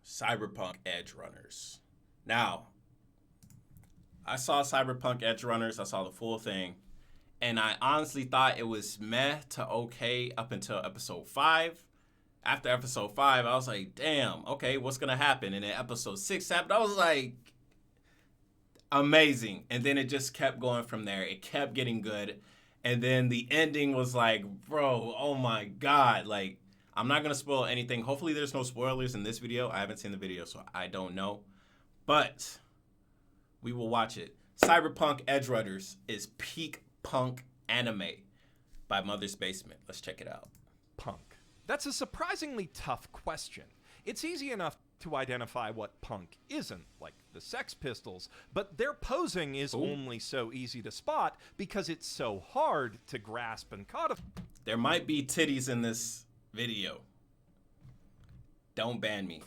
Cyberpunk Edgerunners. Now, I saw Cyberpunk Edgerunners. I saw the full thing. And I honestly thought it was meh to okay up until episode 5. After episode 5, I was like, damn, okay, what's going to happen? And then episode 6 happened. I was like, amazing. And then it just kept going from there. It kept getting good. And then the ending was like, bro, oh my God. Like, I'm not going to spoil anything. Hopefully there's no spoilers in this video. I haven't seen the video, so I don't know. But we will watch it. Cyberpunk Edgerunners is peak punk anime by Mother's Basement. Let's check it out. Punk. That's a surprisingly tough question. It's easy enough to identify what punk isn't, like the Sex Pistols, but their posing is only so easy to spot because it's so hard to grasp and codify. There might be titties in this video. Don't ban me.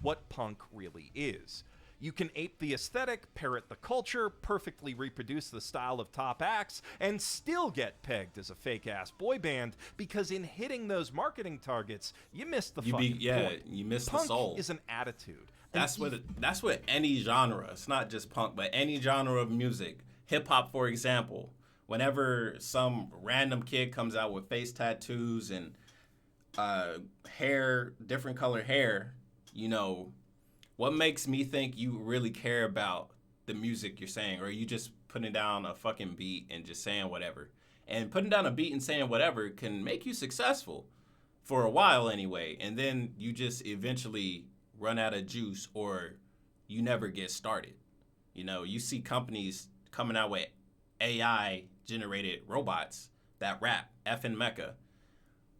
What punk really is. You can ape the aesthetic, parrot the culture, perfectly reproduce the style of top acts, and still get pegged as a fake-ass boy band because in hitting those marketing targets, you missed the fucking point. You missed punk the soul. Punk is an attitude. That's what any genre, it's not just punk, but any genre of music. Hip-hop, for example. Whenever some random kid comes out with face tattoos and hair, different color hair, you know, what makes me think you really care about the music you're saying? Or are you just putting down a fucking beat and just saying whatever? And putting down a beat and saying whatever can make you successful for a while anyway. And then you just eventually run out of juice or you never get started. You know, you see companies coming out with AI-generated robots that rap, effing Mecca.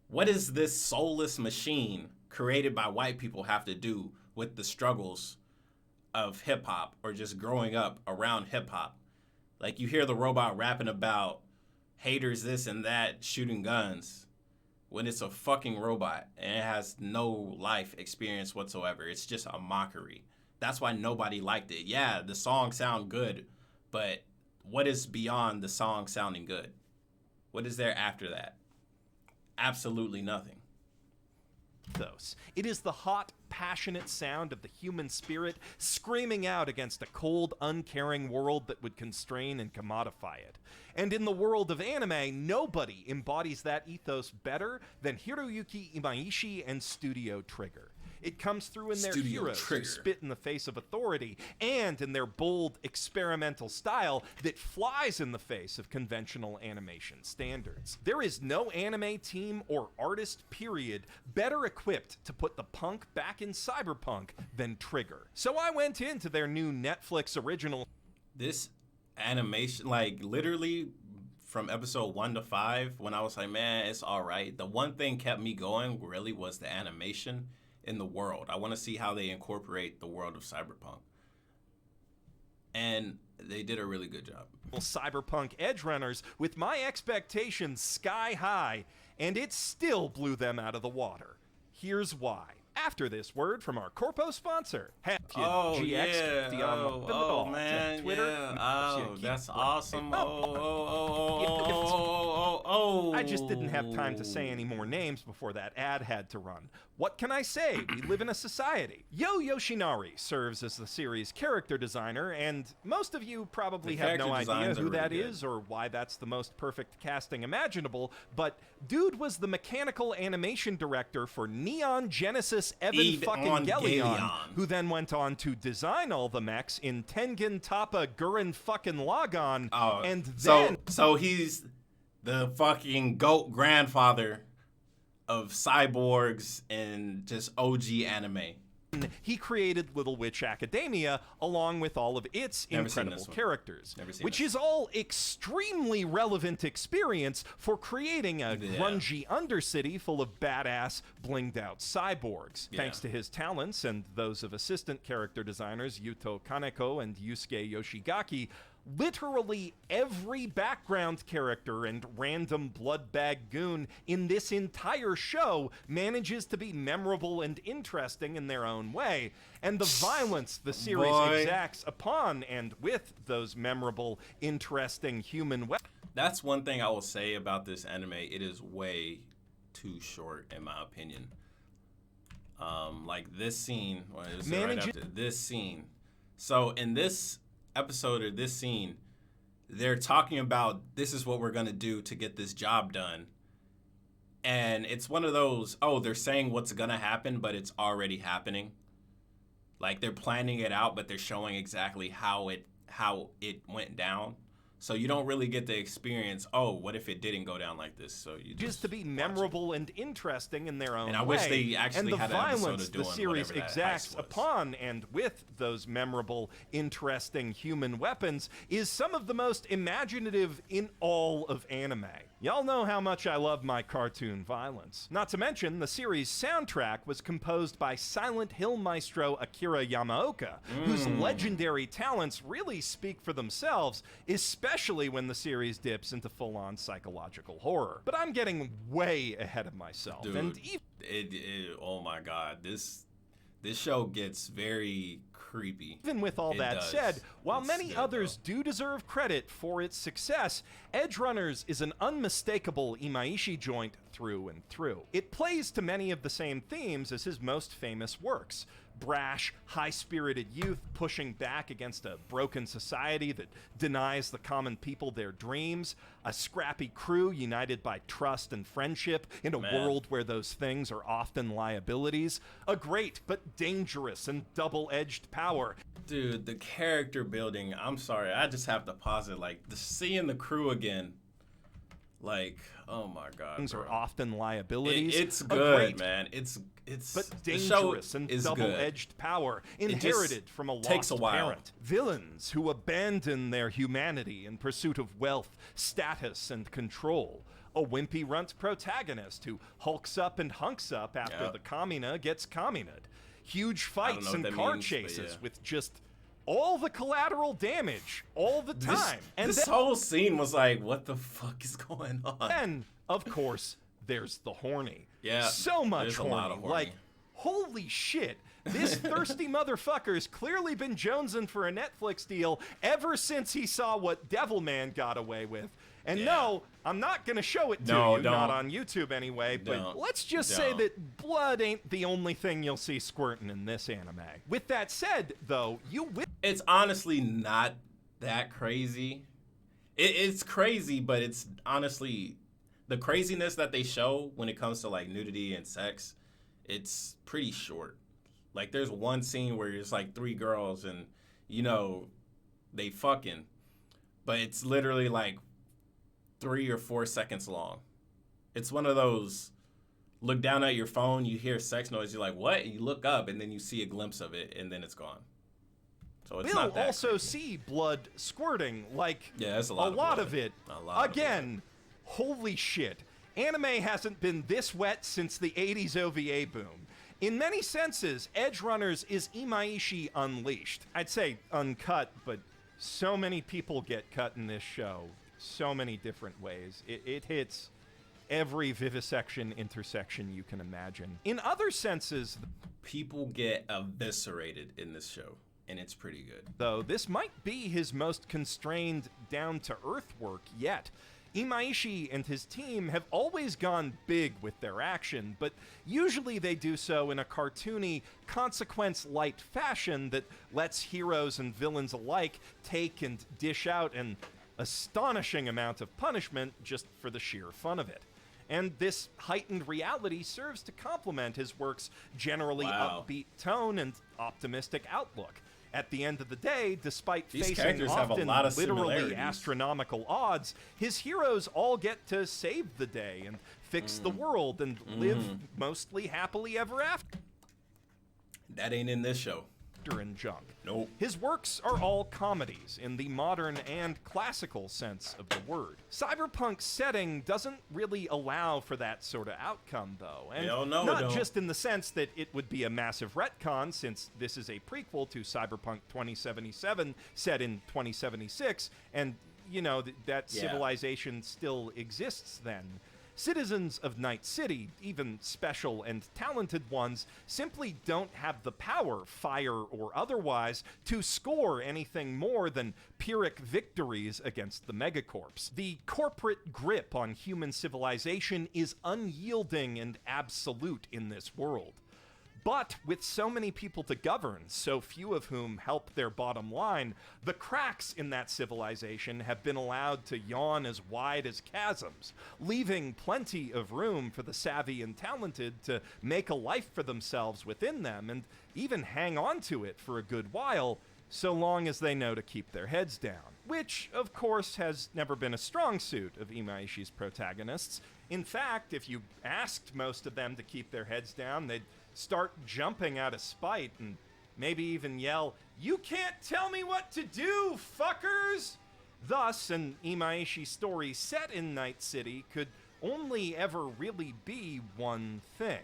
What does this soulless machine created by white people have to do with the struggles of hip-hop or just growing up around hip-hop? Like, you hear the robot rapping about haters this and that shooting guns when it's a fucking robot and it has no life experience whatsoever. It's just a mockery. That's why nobody liked it. Yeah, the songs sound good, but what is beyond the song sounding good? What is there after that? Absolutely nothing. It is the hot, passionate sound of the human spirit screaming out against a cold, uncaring world that would constrain and commodify it. And in the world of anime, nobody embodies that ethos better than Hiroyuki Imaishi and Studio Trigger. It comes through in their heroes who spit in the face of authority and in their bold, experimental style that flies in the face of conventional animation standards. There is no anime team or artist, period, better equipped to put the punk back in Cyberpunk than Trigger. So I went into their new Netflix original. This animation, like literally from episode 1 to 5, when I was like, man, it's all right. The one thing kept me going really was the animation in the world. I want to see how they incorporate the world of Cyberpunk. And they did a really good job. Cyberpunk Edgerunners with my expectations sky high, and it still blew them out of the water. Here's why. After this word from our Corpo sponsor, GX, man, Twitter, yeah. That's awesome. I just didn't have time to say any more names before that ad had to run. What can I say? We live in a society. Yo Yoshinari serves as the series' character designer, and most of you probably have no idea who that is or why that's the most perfect casting imaginable, but dude was the mechanical animation director for Neon Genesis Evangelion, who then went on to design all the mechs in Tengen Toppa Gurren fucking Lagann, and then... So he's the fucking GOAT grandfather of cyborgs and just OG anime. He created Little Witch Academia along with all of its incredible characters, which is all extremely relevant experience for creating a grungy undercity full of badass, blinged out cyborgs. Thanks to his talents and those of assistant character designers Yuto Kaneko and Yusuke Yoshigaki, literally every background character and random bloodbag goon in this entire show manages to be memorable and interesting in their own way. And the violence the series exacts upon and with those memorable, interesting human weapons. That's one thing I will say about this anime. It is way too short, in my opinion. Like this scene, or is it right after this scene? So in this episode or this scene, they're talking about this is what we're gonna do to get this job done. And it's one of those, they're saying what's gonna happen, but it's already happening. Like they're planning it out, but they're showing exactly how it went down. So you don't really get the experience, what if it didn't go down like this? So you just to be memorable and interesting in their own way. And I wish they actually had an episode of doing the series exacts upon and with those memorable, interesting human weapons is some of the most imaginative in all of anime. Y'all know how much I love my cartoon violence. Not to mention, the series' soundtrack was composed by Silent Hill maestro Akira Yamaoka, whose legendary talents really speak for themselves, especially when the series dips into full-on psychological horror. But I'm getting way ahead of myself. Dude, and oh my god, this show gets very creepy. Even with all that said, while many others do deserve credit for its success, Edgerunners is an unmistakable Imaishi joint through and through. It plays to many of the same themes as his most famous works. Brash, high-spirited youth pushing back against a broken society that denies the common people their dreams, a scrappy crew united by trust and friendship in a world where those things are often liabilities, a great but dangerous and double-edged power. Dude, the character building, I'm sorry, I just have to pause it, like, seeing the crew again, like, oh my god, things are often liabilities. It's good, man. It's but dangerous and double-edged power inherited from a lost parent. Villains who abandon their humanity in pursuit of wealth, status, and control. A wimpy runt protagonist who hulks up and hunks up after the Kamina gets Kamina'd. Huge fights and car chases with just all the collateral damage all the time. This whole scene was like, what the fuck is going on? Then, of course, there's the horny. Yeah, so much horny. A lot of horny. Like, holy shit. This thirsty motherfucker's clearly been jonesing for a Netflix deal ever since he saw what Devilman got away with. And no, I'm not going to show it to you, not on YouTube anyway, but let's just say that blood ain't the only thing you'll see squirting in this anime. With that said, though, it's honestly not that crazy. It's crazy, but it's honestly, the craziness that they show when it comes to like nudity and sex, it's pretty short. Like there's one scene where it's like 3 girls and, they fucking, but it's literally like 3 or 4 seconds long. It's one of those, look down at your phone, you hear sex noise, you're like, what? And you look up and then you see a glimpse of it and then it's gone. So it's not that we'll also crazy. See blood squirting, like that's a lot of it. Again, holy shit. Anime hasn't been this wet since the 80s OVA boom. In many senses, Edgerunners is Imaishi unleashed. I'd say uncut, but so many people get cut in this show. So many different ways. It hits every vivisection intersection you can imagine. In other senses, people get eviscerated in this show, and it's pretty good. Though this might be his most constrained, down-to-earth work yet. Imaishi and his team have always gone big with their action, but usually they do so in a cartoony, consequence-light fashion that lets heroes and villains alike take and dish out an astonishing amount of punishment just for the sheer fun of it. And this heightened reality serves to complement his work's generally upbeat tone and optimistic outlook. At the end of the day, despite facing often literally astronomical odds, his heroes all get to save the day and fix the world and live mostly happily ever after. That ain't in this show. And junk. Nope. His works are all comedies in the modern and classical sense of the word. Cyberpunk's setting doesn't really allow for that sort of outcome, though. And not just in the sense that it would be a massive retcon, since this is a prequel to Cyberpunk 2077 set in 2076, and, that civilization still exists then. Citizens of Night City, even special and talented ones, simply don't have the power, fire or otherwise, to score anything more than Pyrrhic victories against the megacorps. The corporate grip on human civilization is unyielding and absolute in this world. But with so many people to govern, so few of whom help their bottom line, the cracks in that civilization have been allowed to yawn as wide as chasms, leaving plenty of room for the savvy and talented to make a life for themselves within them and even hang on to it for a good while, so long as they know to keep their heads down. Which, of course, has never been a strong suit of Imaishi's protagonists. In fact, if you asked most of them to keep their heads down, they'd start jumping out of spite and maybe even yell, "You can't tell me what to do, fuckers!" Thus, an Imaishi story set in Night City could only ever really be one thing: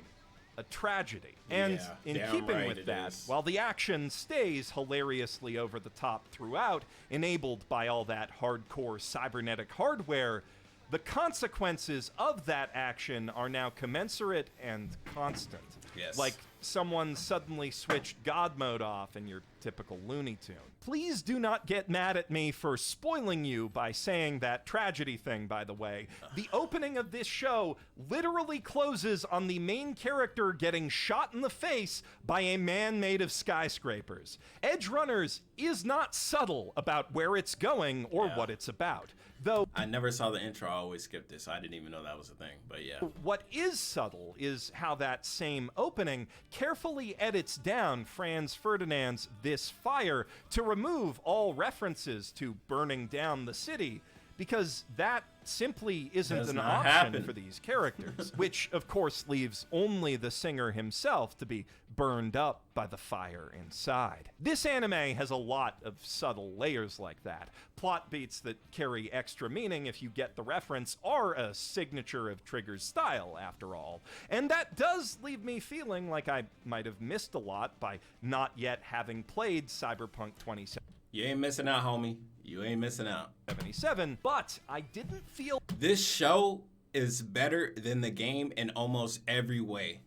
a tragedy. And in keeping with that, while the action stays hilariously over the top throughout, enabled by all that hardcore cybernetic hardware, the consequences of that action are now commensurate and constant. Yes. Like someone suddenly switched God mode off in your typical Looney Tune. Please do not get mad at me for spoiling you by saying that tragedy thing, by the way. The opening of this show literally closes on the main character getting shot in the face by a man made of skyscrapers. Edgerunners is not subtle about where it's going or what it's about. Though I never saw the intro, I always skipped it, so I didn't even know that was a thing, but yeah. What is subtle is how that same opening carefully edits down Franz Ferdinand's "This Fire" to remove all references to burning down the city, because that simply isn't an option for these characters, which of course leaves only the singer himself to be burned up by the fire inside. This anime has a lot of subtle layers like that. Plot beats that carry extra meaning if you get the reference are a signature of Trigger's style, after all. And that does leave me feeling like I might have missed a lot by not yet having played Cyberpunk 2077. You ain't missing out, homie. You ain't missing out. 77, but I didn't feel... This show is better than the game in almost every way.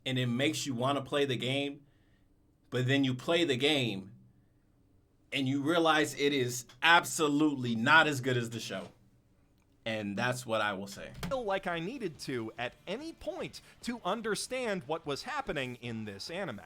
And it makes you want to play the game, but then you play the game and you realize it is absolutely not as good as the show. And that's what I will say. I feel like I needed to, at any point, to understand what was happening in this anime.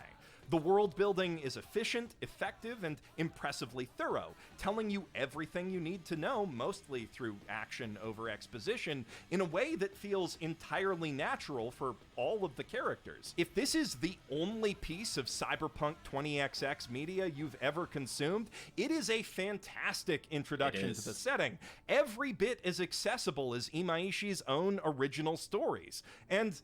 The world building is efficient, effective, and impressively thorough, telling you everything you need to know, mostly through action over exposition, in a way that feels entirely natural for all of the characters. If this is the only piece of Cyberpunk 20XX media you've ever consumed, it is a fantastic introduction to the setting, every bit as accessible as Imaishi's own original stories. And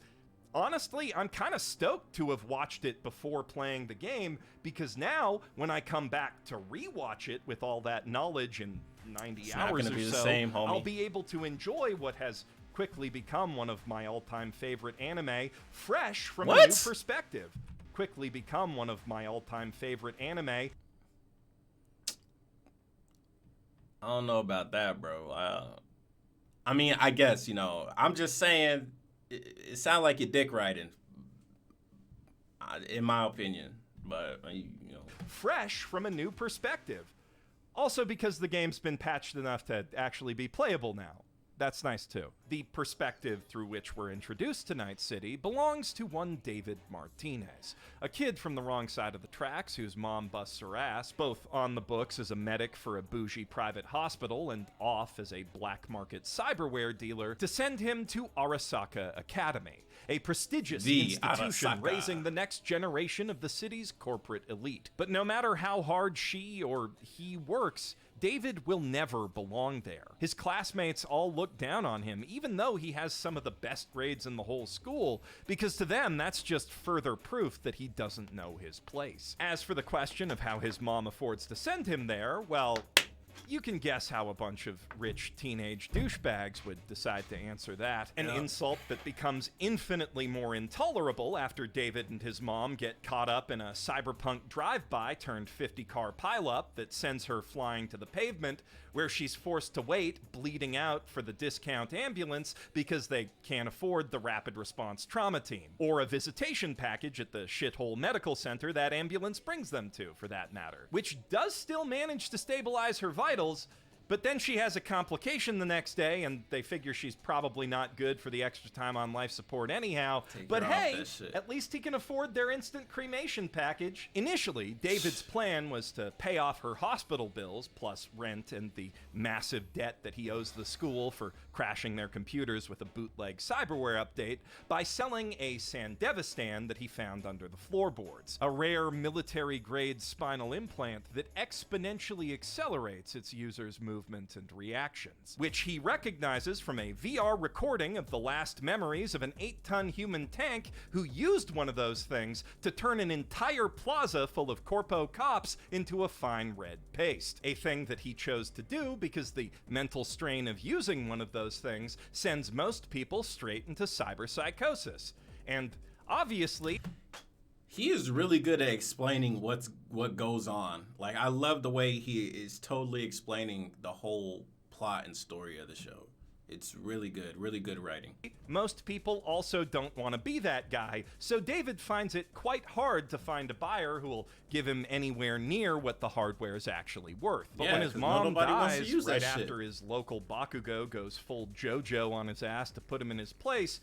honestly, I'm kind of stoked to have watched it before playing the game, because now, when I come back to rewatch it with all that knowledge in 90 hours or so, I'll be able to enjoy what has quickly become one of my all-time favorite anime, fresh from a new perspective. Quickly become one of my all-time favorite anime. I don't know about that, bro. I mean, I guess, you know, I'm just saying... It sounds like you're dick riding, in my opinion, but, you know. Fresh from a new perspective. Also because the game's been patched enough to actually be playable now. That's nice too. The perspective through which we're introduced to Night City belongs to one David Martinez, a kid from the wrong side of the tracks whose mom busts her ass, both on the books as a medic for a bougie private hospital and off as a black market cyberware dealer, to send him to Arasaka Academy, a prestigious institution raising the next generation of the city's corporate elite. But no matter how hard she or he works, David will never belong there. His classmates all look down on him, even though he has some of the best grades in the whole school, because to them, that's just further proof that he doesn't know his place. As for the question of how his mom affords to send him there, well, you can guess how a bunch of rich teenage douchebags would decide to answer that. An insult that becomes infinitely more intolerable after David and his mom get caught up in a cyberpunk drive-by turned 50-car pileup that sends her flying to the pavement, where she's forced to wait, bleeding out, for the discount ambulance because they can't afford the rapid response trauma team, or a visitation package at the shithole medical center that ambulance brings them to, for that matter, which does still manage to stabilize her vitals, But then she has a complication the next day, and they figure she's probably not good for the extra time on life support anyhow. But hey, at least he can afford their instant cremation package. Initially, David's plan was to pay off her hospital bills, plus rent and the massive debt that he owes the school for crashing their computers with a bootleg cyberware update, by selling a Sandevistan that he found under the floorboards, a rare military-grade spinal implant that exponentially accelerates its users' movement and reactions, which he recognizes from a VR recording of the last memories of an 8-ton human tank who used one of those things to turn an entire plaza full of corpo cops into a fine red paste, a thing that he chose to do because the mental strain of using one of those things sends most people straight into cyberpsychosis. And obviously, he is really good at explaining what goes on. Like, I love the way he is totally explaining the whole plot and story of the show. It's really good writing. Most people also don't want to be that guy, so David finds it quite hard to find a buyer who will give him anywhere near what the hardware is actually worth. But when his mom dies right after his local Bakugo goes full JoJo on his ass to put him in his place...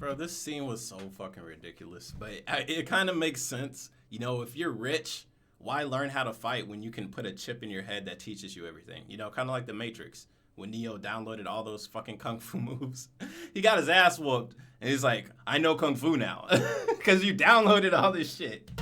Bro, this scene was so fucking ridiculous, but it kind of makes sense. You know, if you're rich, why learn how to fight when you can put a chip in your head that teaches you everything? You know, kind of like the Matrix, when Neo downloaded all those fucking kung fu moves. He got his ass whooped, and he's like, I know kung fu now, because you downloaded all this shit.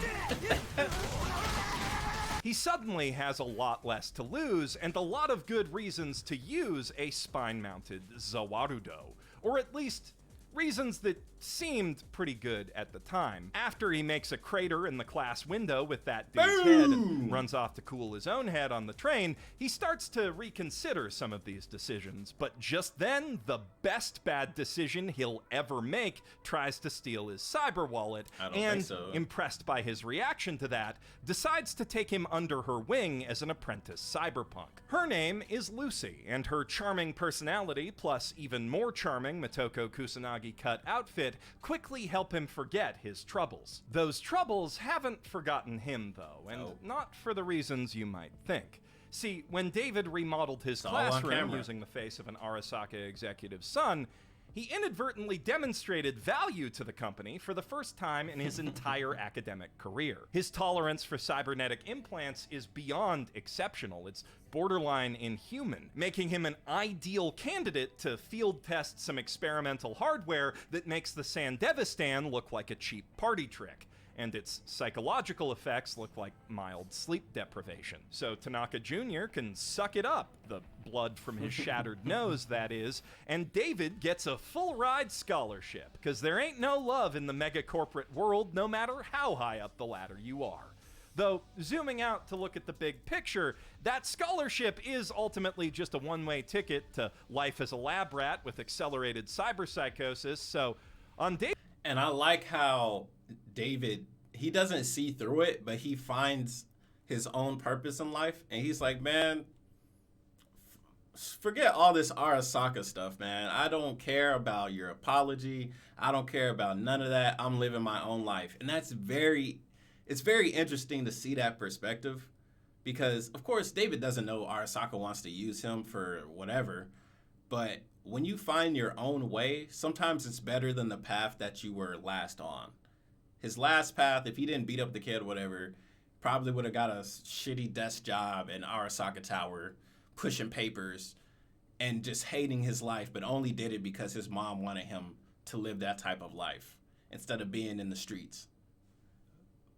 He suddenly has a lot less to lose, and a lot of good reasons to use a spine-mounted Zawarudo, or at least reasons that seemed pretty good at the time. After he makes a crater in the class window with that dude's head and runs off to cool his own head on the train, he starts to reconsider some of these decisions. But just then, the best bad decision he'll ever make tries to steal his cyber wallet, and, impressed by his reaction to that, decides to take him under her wing as an apprentice cyberpunk. Her name is Lucy, and her charming personality, plus even more charming Motoko Kusanagi cut outfit, quickly help him forget his troubles. Those troubles haven't forgotten him, though, and not for the reasons you might think. See, when David remodeled his classroom using the face of an Arasaka executive's son, he inadvertently demonstrated value to the company for the first time in his entire academic career. His tolerance for cybernetic implants is beyond exceptional. It's borderline inhuman, making him an ideal candidate to field test some experimental hardware that makes the Sandevistan look like a cheap party trick, and its psychological effects look like mild sleep deprivation. So Tanaka Jr. can suck it up, the blood from his shattered nose, that is, and David gets a full-ride scholarship, because there ain't no love in the mega-corporate world, no matter how high up the ladder you are. Though, zooming out to look at the big picture, that scholarship is ultimately just a one-way ticket to life as a lab rat with accelerated cyberpsychosis, so on David... And I like how David, he doesn't see through it, but he finds his own purpose in life, and he's like, man, forget all this Arasaka stuff, man. I don't care about your apology. I don't care about none of that. I'm living my own life. And it's very interesting to see that perspective, because, of course, David doesn't know Arasaka wants to use him for whatever, but when you find your own way, sometimes it's better than the path that you were last on. His last path, if he didn't beat up the kid or whatever, probably would have got a shitty desk job in Arasaka Tower, pushing papers, and just hating his life, but only did it because his mom wanted him to live that type of life instead of being in the streets.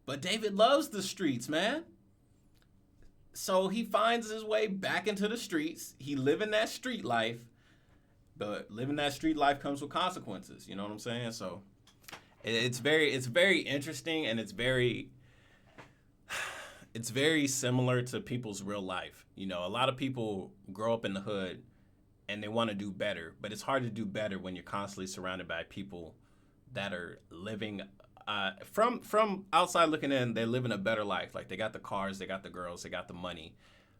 But David loves the streets, man. So he finds his way back into the streets. He living that street life, but living that street life comes with consequences. You know what I'm saying? So it's very interesting, and it's very similar to people's real life. You know, a lot of people grow up in the hood and they want to do better, but it's hard to do better when you're constantly surrounded by people that are living from outside looking in. They're living a better life. Like, they got the cars, they got the girls, they got the money,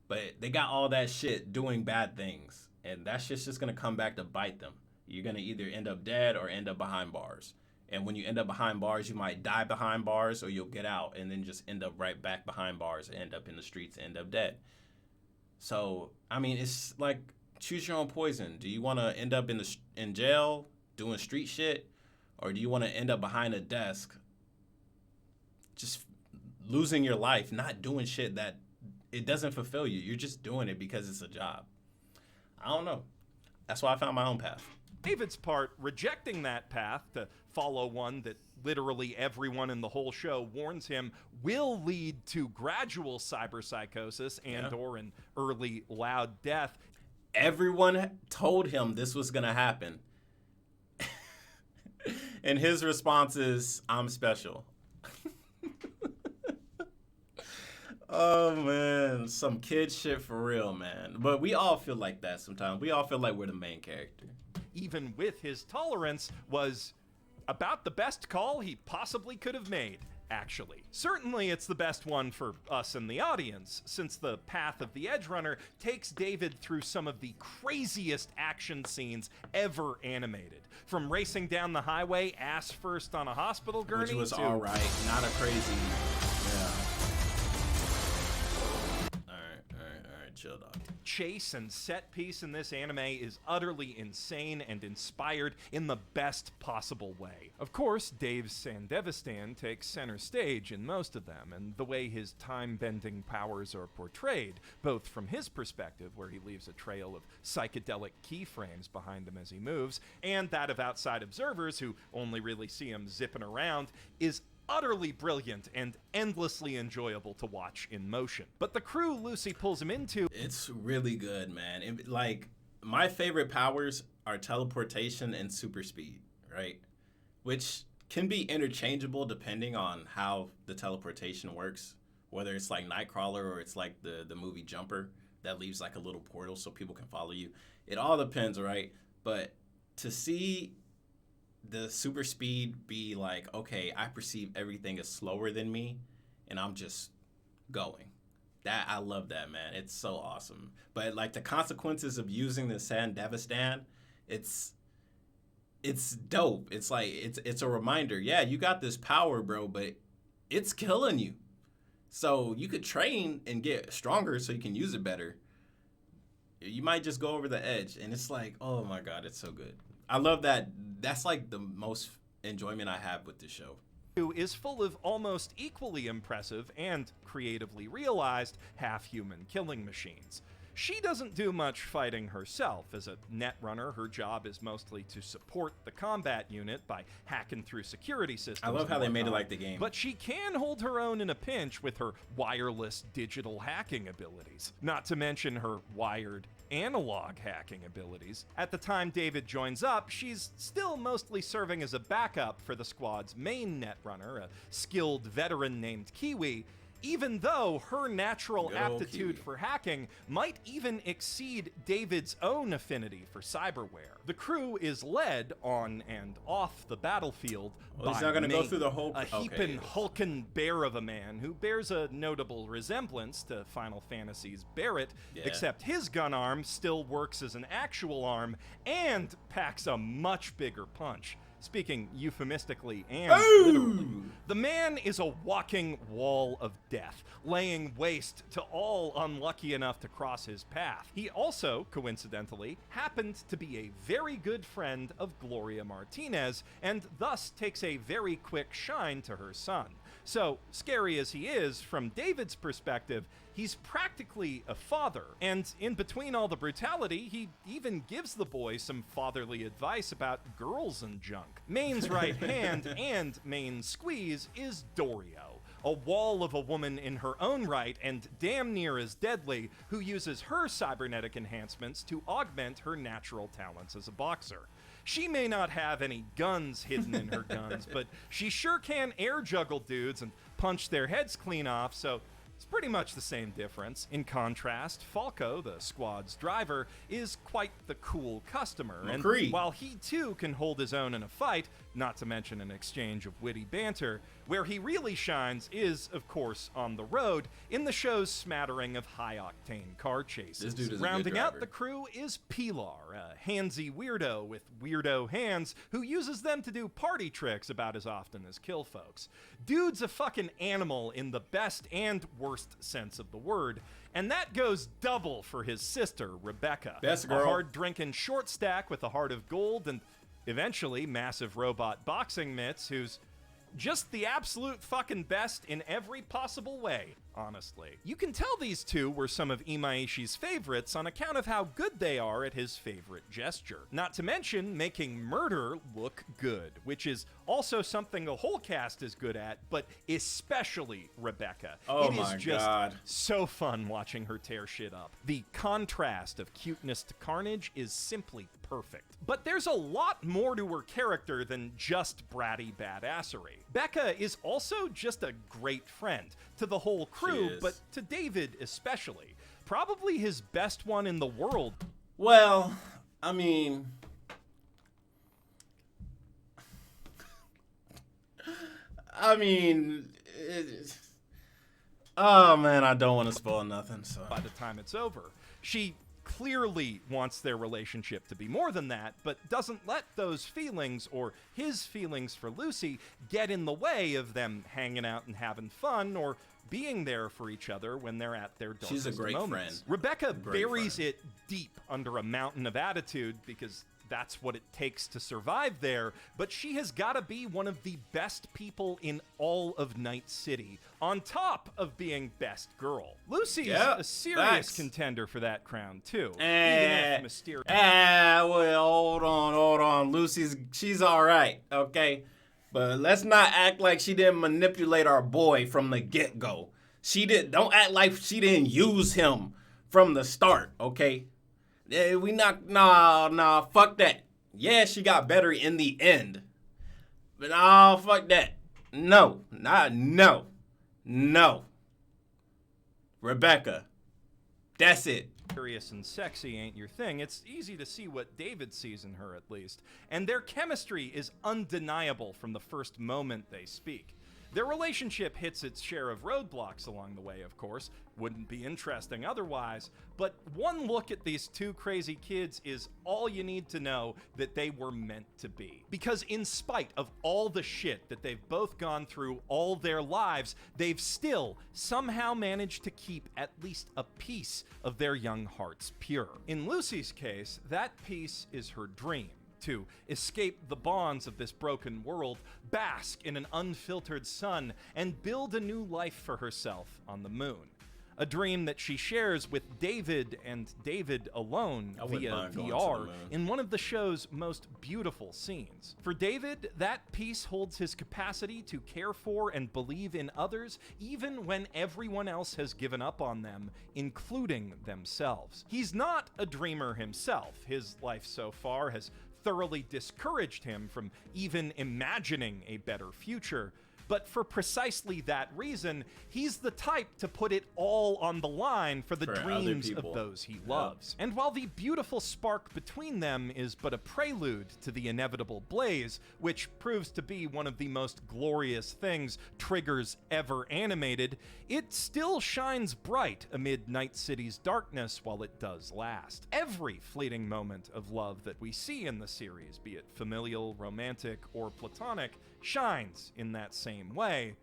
but they got all that shit doing bad things. And that shit's just going to come back to bite them. You're going to either end up dead or end up behind bars. And when you end up behind bars, you might die behind bars or you'll get out and then just end up right back behind bars and end up in the streets, end up dead. So, I mean, it's like choose your own poison. Do you want to end up in jail doing street shit? Or do you want to end up behind a desk just losing your life, not doing shit that it doesn't fulfill you? You're just doing it because it's a job. I don't know. That's why I found my own path. David's part, rejecting that path to follow one that literally everyone in the whole show warns him will lead to gradual cyberpsychosis and or an early loud death. Everyone told him this was going to happen. And his response is, I'm special. Oh, man. Some kid shit for real, man. But we all feel like that sometimes. We all feel like we're the main character. Even with his tolerance, was about the best call he possibly could have made, actually. Certainly it's the best one for us in the audience, since the path of the Edgerunner takes David through some of the craziest action scenes ever animated. From racing down the highway ass first on a hospital gurney, which was all right, not a crazy. Chill, dog. Chase and set piece in this anime is utterly insane and inspired in the best possible way. Of course, Dave's Sandevistan takes center stage in most of them, and the way his time-bending powers are portrayed, both from his perspective, where he leaves a trail of psychedelic keyframes behind him as he moves, and that of outside observers who only really see him zipping around, is utterly brilliant and endlessly enjoyable to watch in motion. But the crew Lucy pulls him into... It's really good, man. Like, my favorite powers are teleportation and super speed, right? Which can be interchangeable depending on how the teleportation works. Whether it's like Nightcrawler or it's like the movie Jumper that leaves like a little portal so people can follow you. It all depends, right? But to see the super speed be like, okay, I perceive everything as slower than me and I'm just going. That, I love that, man. It's so awesome. But like the consequences of using the Sandevistan, it's dope. It's like, it's a reminder. Yeah, you got this power, bro, but it's killing you. So you could train and get stronger so you can use it better. You might just go over the edge and it's like, oh my God, it's so good. I love that. That's like the most enjoyment I have with this show. Is full of almost equally impressive and creatively realized half-human killing machines. She doesn't do much fighting herself. As a netrunner, her job is mostly to support the combat unit by hacking through security systems. I love how they made it like the game. But she can hold her own in a pinch with her wireless digital hacking abilities. Not to mention her wired analog hacking abilities. At the time David joins up, she's still mostly serving as a backup for the squad's main netrunner, a skilled veteran named Kiwi, even though her natural aptitude for hacking might even exceed David's own affinity for cyberware. The crew is led on and off the battlefield by he's not gonna go through the whole... a heaping hulking bear of a man who bears a notable resemblance to Final Fantasy's Barret, except his gun arm still works as an actual arm and packs a much bigger punch. Speaking euphemistically and literally. The man is a walking wall of death, laying waste to all unlucky enough to cross his path. He also, coincidentally, happened to be a very good friend of Gloria Martinez, and thus takes a very quick shine to her son. So, scary as he is, from David's perspective, he's practically a father, and in between all the brutality, he even gives the boy some fatherly advice about girls and junk. Main's right hand and main squeeze is Dorio, a wall of a woman in her own right and damn near as deadly, who uses her cybernetic enhancements to augment her natural talents as a boxer. She may not have any guns hidden in her guns, but she sure can air juggle dudes and punch their heads clean off, so it's pretty much the same difference. In contrast, Falco, the squad's driver, is quite the cool customer, and while he too can hold his own in a fight, not to mention an exchange of witty banter. Where he really shines is, of course, on the road, in the show's smattering of high-octane car chases. This dude is Rounding a good driver. out the crew is Pilar, a handsy weirdo with weirdo hands who uses them to do party tricks about as often as kill folks. Dude's a fucking animal in the best and worst sense of the word, and that goes double for his sister, Rebecca. Best girl. A hard-drinking short stack with a heart of gold and eventually massive robot boxing mitts who's just the absolute fucking best in every possible way, honestly. You can tell these two were some of Imaishi's favorites on account of how good they are at his favorite gesture. Not to mention making murder look good, which is also something the whole cast is good at, but especially Rebecca. Oh it my is just God. so fun watching her tear shit up. The contrast of cuteness to carnage is simply perfect. But there's a lot more to her character than just bratty badassery. Becca is also just a great friend to the whole crew, but to David especially. Probably his best one in the world. Well, I mean... oh man, I don't want to spoil nothing, so... By the time it's over. She clearly wants their relationship to be more than that, but doesn't let those feelings, or his feelings for Lucy, get in the way of them hanging out and having fun, or being there for each other when they're at their darkest moments. She's a great friend. Rebecca buries it deep under a mountain of attitude because that's what it takes to survive there, but she has got to be one of the best people in all of Night City, on top of being best girl. Lucy's a serious contender for that crown, too. Even if mysterious. Well, hold on. She's all right, okay? But let's not act like she didn't manipulate our boy from the get-go. Don't act like she didn't use him from the start, okay? Fuck that. Yeah, she got better in the end. But fuck that. No. Rebecca. That's it. Serious and sexy ain't your thing. It's easy to see what David sees in her, at least. And their chemistry is undeniable from the first moment they speak. Their relationship hits its share of roadblocks along the way, of course. Wouldn't be interesting otherwise. But one look at these two crazy kids is all you need to know that they were meant to be. Because in spite of all the shit that they've both gone through all their lives, they've still somehow managed to keep at least a piece of their young hearts pure. In Lucy's case, that piece is her dream. To escape the bonds of this broken world, bask in an unfiltered sun, and build a new life for herself on the moon. A dream that she shares with David and David alone via VR in one of the show's most beautiful scenes. For David, that piece holds his capacity to care for and believe in others even when everyone else has given up on them, including themselves. He's not a dreamer himself. His life so far has thoroughly discouraged him from even imagining a better future. But for precisely that reason, he's the type to put it all on the line for the dreams of those he loves. And while the beautiful spark between them is but a prelude to the inevitable blaze, which proves to be one of the most glorious things Trigger's ever animated, it still shines bright amid Night City's darkness while it does last. Every fleeting moment of love that we see in the series, be it familial, romantic, or platonic, shines in that same way,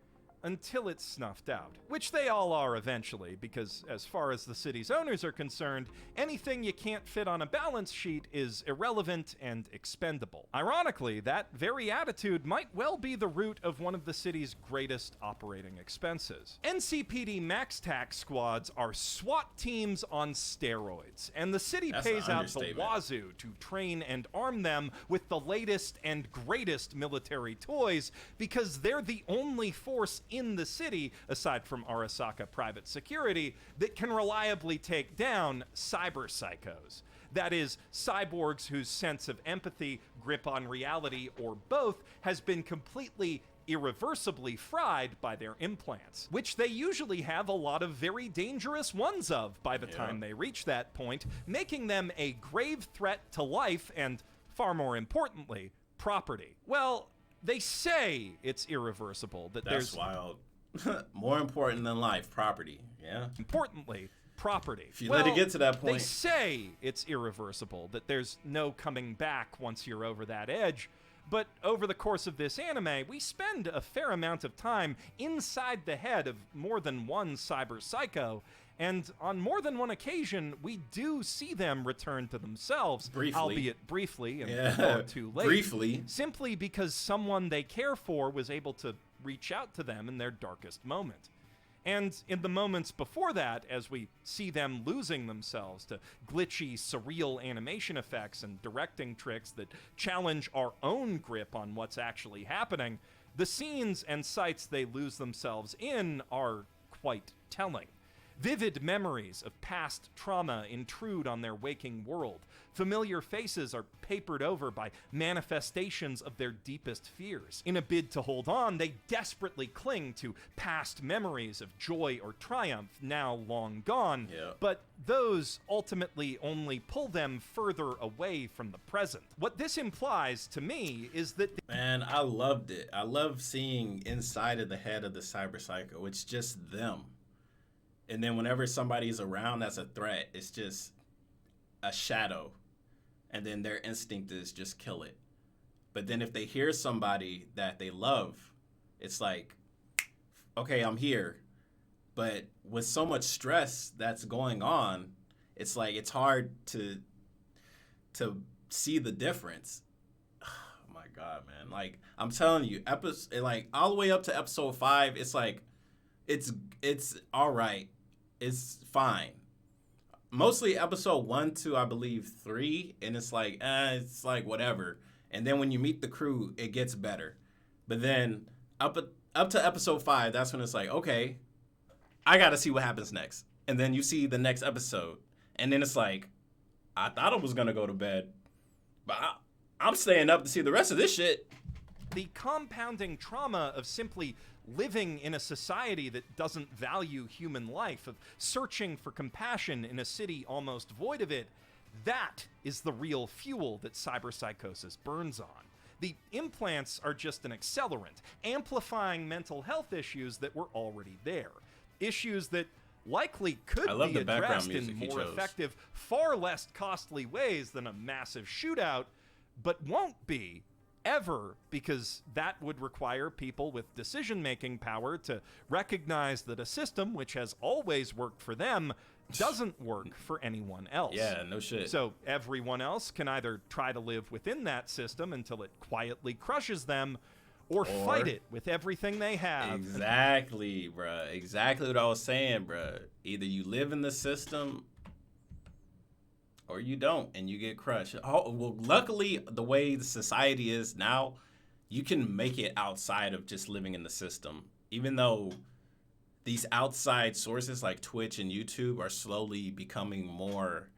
until it's snuffed out. Which they all are eventually, because as far as the city's owners are concerned, anything you can't fit on a balance sheet is irrelevant and expendable. Ironically, that very attitude might well be the root of one of the city's greatest operating expenses. NCPD Max Tax squads are SWAT teams on steroids, and the city pays out the wazoo to train and arm them with the latest and greatest military toys, because they're the only force in the city, aside from Arasaka Private Security, that can reliably take down cyber psychos. That is, cyborgs whose sense of empathy, grip on reality, or both has been completely irreversibly fried by their implants, which they usually have a lot of very dangerous ones of by the time they reach that point, making them a grave threat to life and, far more importantly, property. Well, they say it's irreversible. That's wild. More important than life, property. Yeah. Importantly, property. If you let it get to that point. They say it's irreversible, that there's no coming back once you're over that edge. But over the course of this anime, we spend a fair amount of time inside the head of more than one cyber psycho, and on more than one occasion, we do see them return to themselves, briefly. Albeit briefly and before too late. Briefly. Simply because someone they care for was able to reach out to them in their darkest moment. And in the moments before that, as we see them losing themselves to glitchy, surreal animation effects and directing tricks that challenge our own grip on what's actually happening, the scenes and sights they lose themselves in are quite telling. Vivid memories of past trauma intrude on their waking world. Familiar faces are papered over by manifestations of their deepest fears. In a bid to hold on, they desperately cling to past memories of joy or triumph now long gone, but those ultimately only pull them further away from the present. What this implies to me is that... Man, I loved it. I love seeing inside of the head of the cyber psycho. It's just them. And then whenever somebody's around that's a threat, it's just a shadow. And then their instinct is just kill it. But then if they hear somebody that they love, it's like, okay, I'm here. But with so much stress that's going on, it's like it's hard to see the difference. Oh my God, man. Like, I'm telling you, like all the way up to episode 5, it's like it's all right. It's fine. Mostly episode 1 to, I believe, 3, and it's like whatever. And then when you meet the crew, it gets better. But then up to episode 5, that's when it's like, okay, I got to see what happens next. And then you see the next episode, and then it's like, I thought I was gonna go to bed, but I'm staying up to see the rest of this shit. The compounding trauma of simply living in a society that doesn't value human life, of searching for compassion in a city almost void of it, that is the real fuel that cyberpsychosis burns on. The implants are just an accelerant, amplifying mental health issues that were already there. Issues that likely could be addressed in more effective, far less costly ways than a massive shootout, but won't be ever, because that would require people with decision-making power to recognize that a system which has always worked for them doesn't work for anyone else. Yeah, no shit. So everyone else can either try to live within that system until it quietly crushes them, or fight it with everything they have. Exactly, bruh. Exactly what I was saying, bruh. Either you live in the system or you don't, and you get crushed. Oh, well, luckily, the way the society is now, you can make it outside of just living in the system. Even though these outside sources like Twitch and YouTube are slowly becoming more,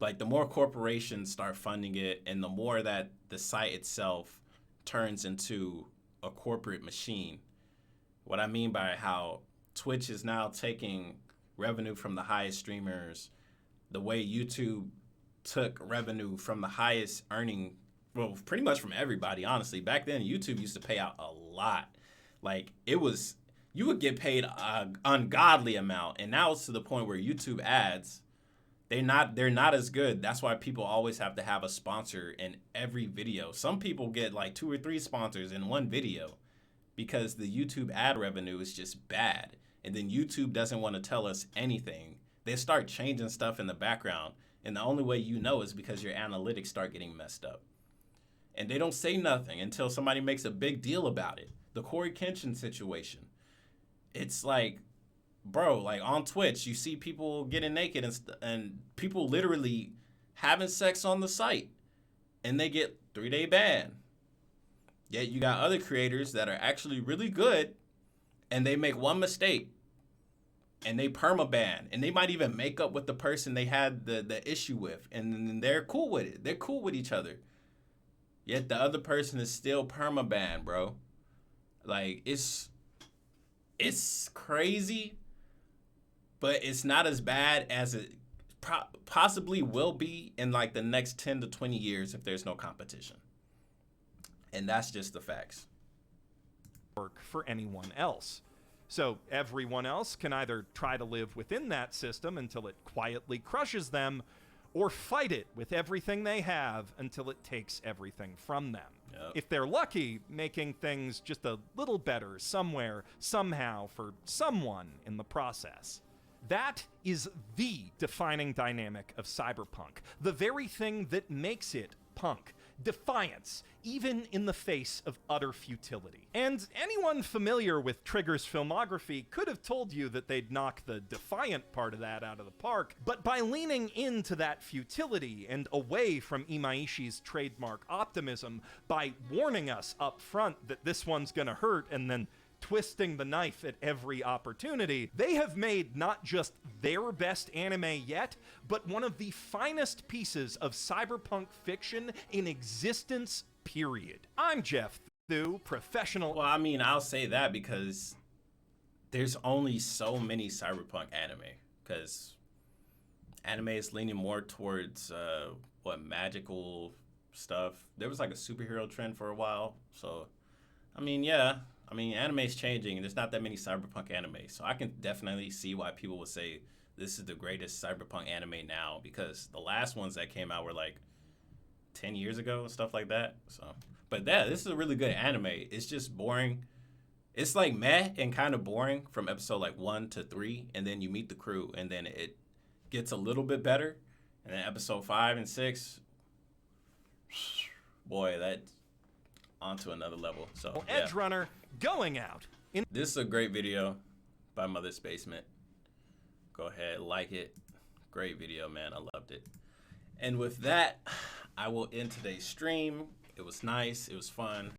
like the more corporations start funding it, and the more that the site itself turns into a corporate machine. What I mean by how Twitch is now taking revenue from the highest streamers, the way YouTube took revenue from the highest earning, well, pretty much from everybody, honestly. Back then, YouTube used to pay out a lot. Like, you would get paid an ungodly amount, and now it's to the point where YouTube ads, they're not as good. That's why people always have to have a sponsor in every video. Some people get like 2 or 3 sponsors in one video because the YouTube ad revenue is just bad. And then YouTube doesn't want to tell us anything. They start changing stuff in the background, and the only way you know is because your analytics start getting messed up. And they don't say nothing until somebody makes a big deal about it. The Corey Kenshin situation. It's like, bro, like on Twitch, you see people getting naked and people literally having sex on the site, and they get 3-day ban. Yet you got other creators that are actually really good, and they make one mistake, and they permaban, and they might even make up with the person they had the issue with, and they're cool with it. They're cool with each other. Yet the other person is still permaban, bro. Like, it's crazy, but it's not as bad as it possibly will be in like the next 10 to 20 years if there's no competition. And that's just the facts. Work for anyone else. So everyone else can either try to live within that system until it quietly crushes them, or fight it with everything they have until it takes everything from them. Yep. If they're lucky, making things just a little better somewhere, somehow, for someone in the process. That is the defining dynamic of cyberpunk, the very thing that makes it punk. Defiance, even in the face of utter futility. And anyone familiar with Trigger's filmography could have told you that they'd knock the defiant part of that out of the park, but by leaning into that futility and away from Imaishi's trademark optimism, by warning us up front that this one's gonna hurt and then twisting the knife at every opportunity, they have made not just their best anime yet, but one of the finest pieces of cyberpunk fiction in existence, period. I'm Jeff Thu, professional... Well, I mean, I'll say that because there's only so many cyberpunk anime, because anime is leaning more towards, magical stuff. There was like a superhero trend for a while, so, I mean, yeah. I mean, anime's changing, and there's not that many cyberpunk anime, so I can definitely see why people would say this is the greatest cyberpunk anime now, because the last ones that came out were like 10 years ago and stuff like that. So, but yeah, this is a really good anime. It's just boring. It's like meh and kind of boring from episode like 1 to 3, and then you meet the crew, and then it gets a little bit better, and then episode 5 and 6, boy, that onto another level. So yeah. Edgerunner going out. This is a great video by Mother's Basement. Go ahead, like it. Great video, man. I loved it. And with that, I will end today's stream. It was nice. It was fun.